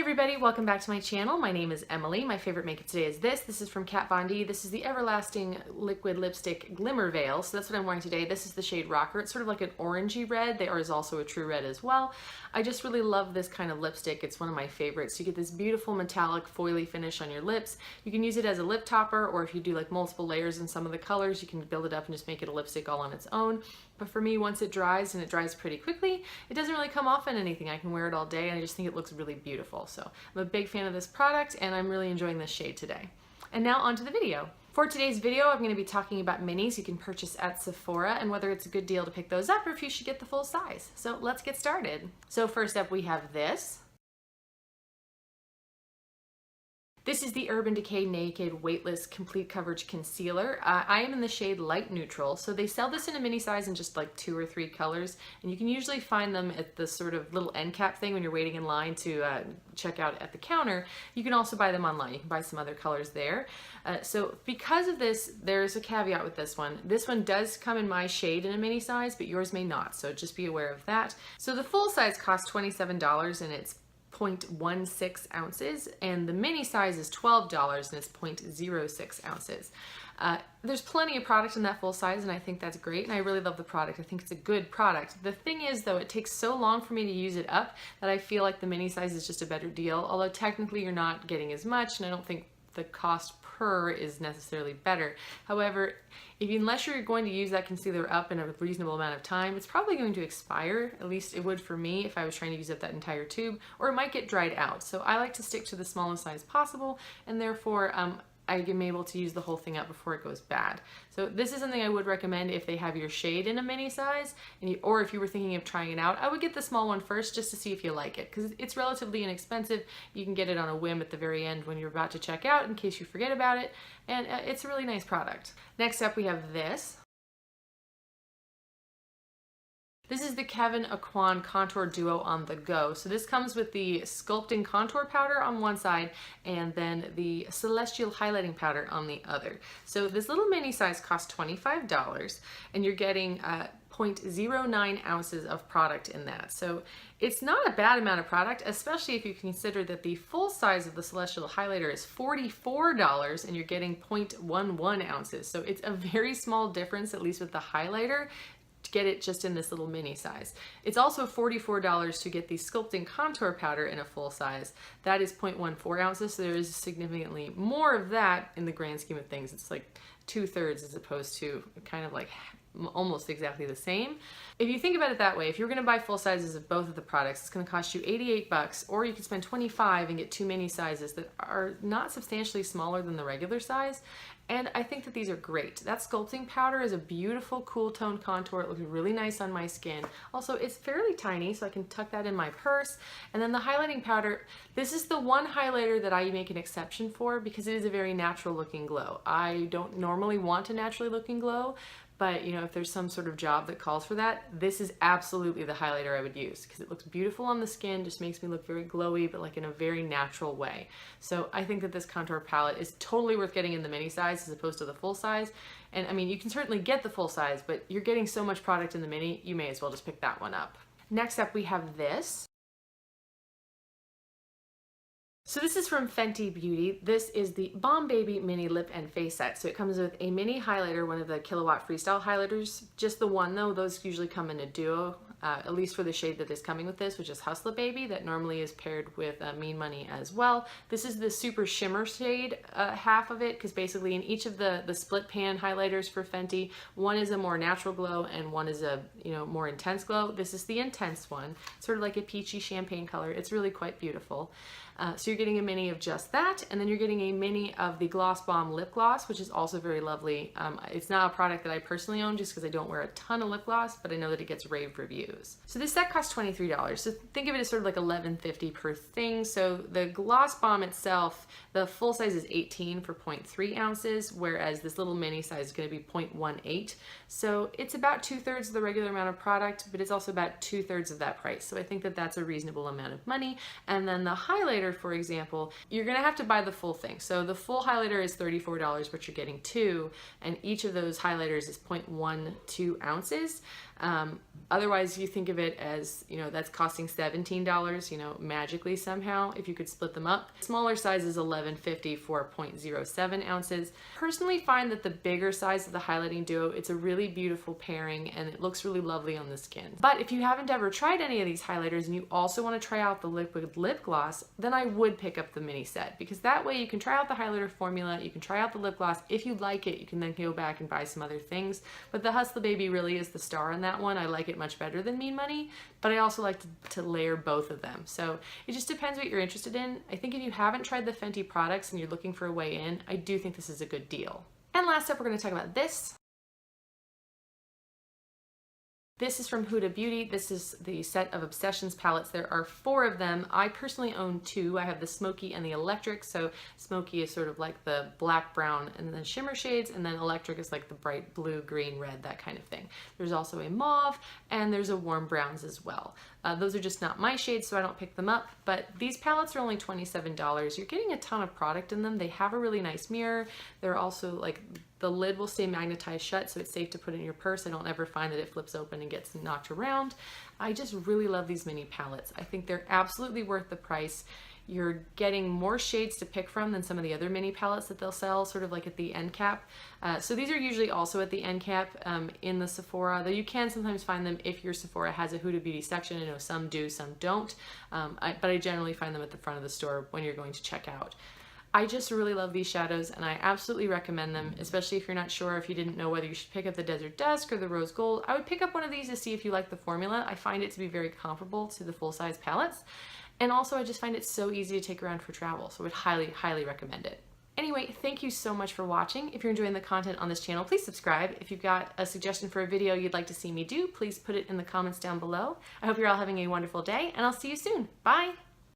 everybody, welcome back to my channel. My name is Emily. My favorite makeup today is this. This is from Kat Von D. This is the Everlasting Liquid Lipstick Glimmer Veil. So that's what I'm wearing today. This is the shade Rocker. It's sort of like an orangey red. There is also a true red as well. I just really love this kind of lipstick. It's one of my favorites. You get this beautiful metallic foily finish on your lips. You can use it as a lip topper, or if you do like multiple layers in some of the colors, you can build it up and just make it a lipstick all on its own. But for me, once it dries, and it dries pretty quickly, it doesn't really come off in anything. I can wear it all day, and I just think it looks really beautiful. So I'm a big fan of this product, and I'm really enjoying this shade today. And now onto the video. For today's video, I'm going to be talking about minis you can purchase at Sephora and whether it's a good deal to pick those up or if you should get the full size. So let's get started. So first up, we have this. This is the Urban Decay Naked Weightless Complete Coverage Concealer. I am in the shade Light Neutral, so they sell this in a mini size in just like 2 or 3 colors, and you can usually find them at the sort of little end cap thing when you're waiting in line to check out at the counter. You can also buy them online. You can buy some other colors there. So because of this, there's a caveat with this one. This one does come in my shade in a mini size, but yours may not, so just be aware of that. So the full size costs $27 and it's 0.16 ounces, and the mini size is $12 and it's 0.06 ounces. There's plenty of product in that full size, and I think that's great, and I really love the product. I think it's a good product. The thing is, though, it takes so long for me to use it up that I feel like the mini size is just a better deal, although technically you're not getting as much, and I don't think the cost per is necessarily better. However, unless you're going to use that concealer up in a reasonable amount of time, it's probably going to expire. At least it would for me if I was trying to use up that entire tube, or it might get dried out. So I like to stick to the smallest size possible, and therefore I am able to use the whole thing up before it goes bad. So this is something I would recommend if they have your shade in a mini size, and or if you were thinking of trying it out, I would get the small one first just to see if you like it, because it's relatively inexpensive. You can get it on a whim at the very end when you're about to check out in case you forget about it, and it's a really nice product. Next up, we have this. This is the Kevyn Aqua Contour Duo on the go. So this comes with the Sculpting Contour Powder on one side and then the Celestial Highlighting Powder on the other. So this little mini size costs $25 and you're getting 0.09 ounces of product in that. So it's not a bad amount of product, especially if you consider that the full size of the Celestial Highlighter is $44 and you're getting 0.11 ounces. So it's a very small difference, at least with the highlighter, to get it just in this little mini size. It's also $44 to get the Sculpting Contour Powder in a full size. That is 0.14 ounces, so there is significantly more of that in the grand scheme of things. It's like 2/3 as opposed to kind of like almost exactly the same. If you think about it that way, if you're going to buy full sizes of both of the products, it's going to cost you $88, or you can spend $25 and get 2 mini sizes that are not substantially smaller than the regular size. And I think that these are great. That sculpting powder is a beautiful cool tone contour. It looks really nice on my skin. Also, it's fairly tiny, so I can tuck that in my purse. And then the highlighting powder, this is the one highlighter that I make an exception for because it is a very natural looking glow. I don't normally want a naturally looking glow, but you know, if there's some sort of job that calls for that, this is absolutely the highlighter I would use because it looks beautiful on the skin, just makes me look very glowy, but like in a very natural way. So I think that this contour palette is totally worth getting in the mini size as opposed to the full size. And I mean, you can certainly get the full size, but you're getting so much product in the mini, you may as well just pick that one up. Next up, we have this. So this is from Fenty Beauty. This is the Balm Baby Mini Lip and Face Set. So it comes with a mini highlighter, one of the Kilowatt Freestyle highlighters. Just the one though, those usually come in a duo, at least for the shade that is coming with this, which is Hustler Baby, that normally is paired with Mean Money as well. This is the super shimmer shade, half of it, because basically in each of the split pan highlighters for Fenty, one is a more natural glow and one is a more intense glow. This is the intense one, sort of like a peachy champagne color. It's really quite beautiful. So you're getting a mini of just that, and then you're getting a mini of the Gloss Bomb Lip Gloss, which is also very lovely. It's not a product that I personally own just because I don't wear a ton of lip gloss, but I know that it gets rave reviews. So this set costs $23. So think of it as sort of like $11.50 per thing. So the Gloss Bomb itself, the full size is 18 for 0.3 ounces, whereas this little mini size is going to be 0.18. So it's about 2/3 of the regular amount of product, but it's also about 2/3 of that price. So I think that that's a reasonable amount of money. And then the highlighter, for example, you're going to have to buy the full thing. So the full highlighter is $34, but you're getting 2, and each of those highlighters is 0.12 ounces. Otherwise, you think of it as, you know, that's costing $17, you know, magically somehow, if you could split them up. Smaller size is $11.50 for 0.07 ounces. Personally find that the bigger size of the highlighting duo, it's a really beautiful pairing and it looks really lovely on the skin. But if you haven't ever tried any of these highlighters and you also want to try out the liquid lip gloss, then I would pick up the mini set, because that way you can try out the highlighter formula, you can try out the lip gloss. If you like it, you can then go back and buy some other things. But the Hustle Baby really is the star on that one. I like it much better than Mean Money, but I also like to layer both of them. So it just depends what you're interested in. I think if you haven't tried the Fenty products and you're looking for a way in, I do think this is a good deal. And last up, we're going to talk about this. This is from Huda Beauty. This is the set of Obsessions palettes. There are 4 of them. I personally own 2. I have the Smoky and the Electric. So Smoky is sort of like the black, brown, and then shimmer shades, and then Electric is like the bright blue, green, red, that kind of thing. There's also a mauve, and there's a warm browns as well. Those are just not my shades, so I don't pick them up, but these palettes are only $27. You're getting a ton of product in them. They have a really nice mirror. They're also like, the lid will stay magnetized shut, so it's safe to put in your purse. I don't ever find that it flips open and gets knocked around. I just really love these mini palettes. I think they're absolutely worth the price. You're getting more shades to pick from than some of the other mini palettes that they'll sell sort of like at the end cap. So these are usually also at the end cap in the Sephora, though you can sometimes find them if your Sephora has a Huda Beauty section. I know some do, some don't, but I generally find them at the front of the store when you're going to check out. I just really love these shadows and I absolutely recommend them, especially if you're not sure, if you didn't know whether you should pick up the Desert Dusk or the Rosegold. I would pick up one of these to see if you like the formula. I find it to be very comparable to the full-size palettes. And also I just find it so easy to take around for travel, so I would highly, highly recommend it. Anyway, thank you so much for watching. If you're enjoying the content on this channel, please subscribe. If you've got a suggestion for a video you'd like to see me do, please put it in the comments down below. I hope you're all having a wonderful day, and I'll see you soon. Bye!